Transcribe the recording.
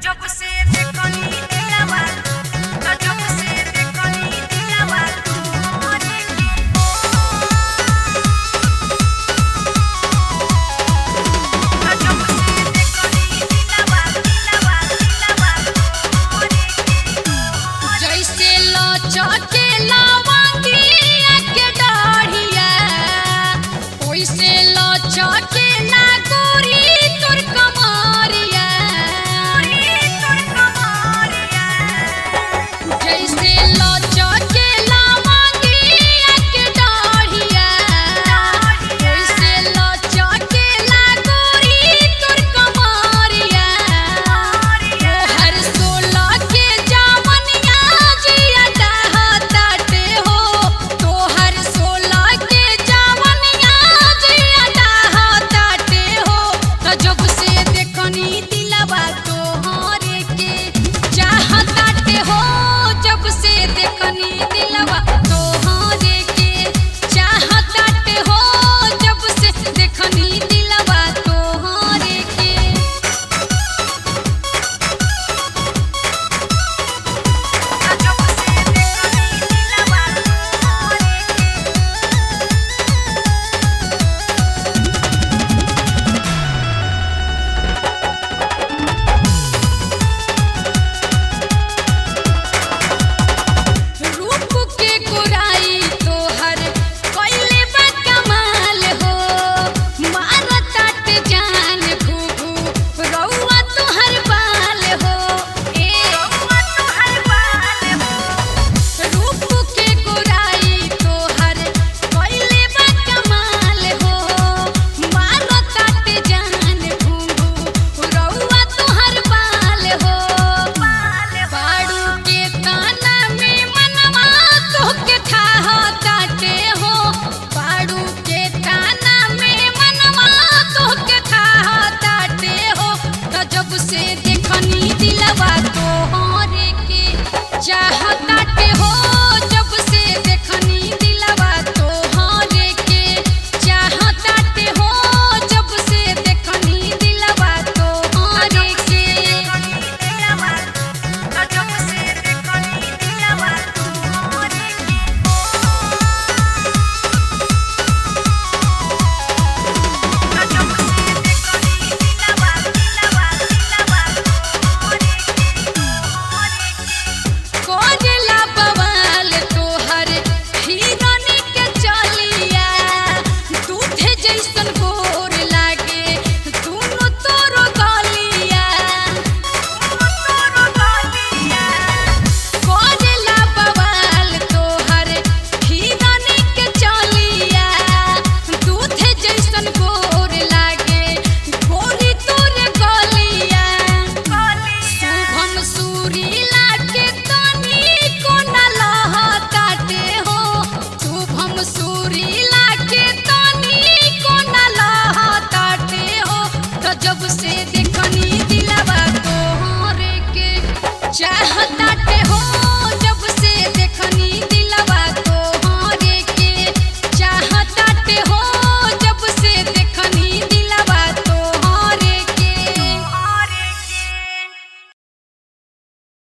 जब से देखनी दिलवा जब से देखनी दिलवा तोहरे के जब से देखनी दिलवा तोहरे के जैसे लचके लवंगिया के डाढ़िया ओइसे लचके ना गोरी तोर कमरिया जैसे लचके लवंगिया के डाढ़िया ओइसे लचके ना गोरी तोर कमरिया तोहर सोलह के जवनिया जिया डहताटे हो तोहर सोलह के जवनिया जिया डहताटे हो त जब से देखनी दिलवा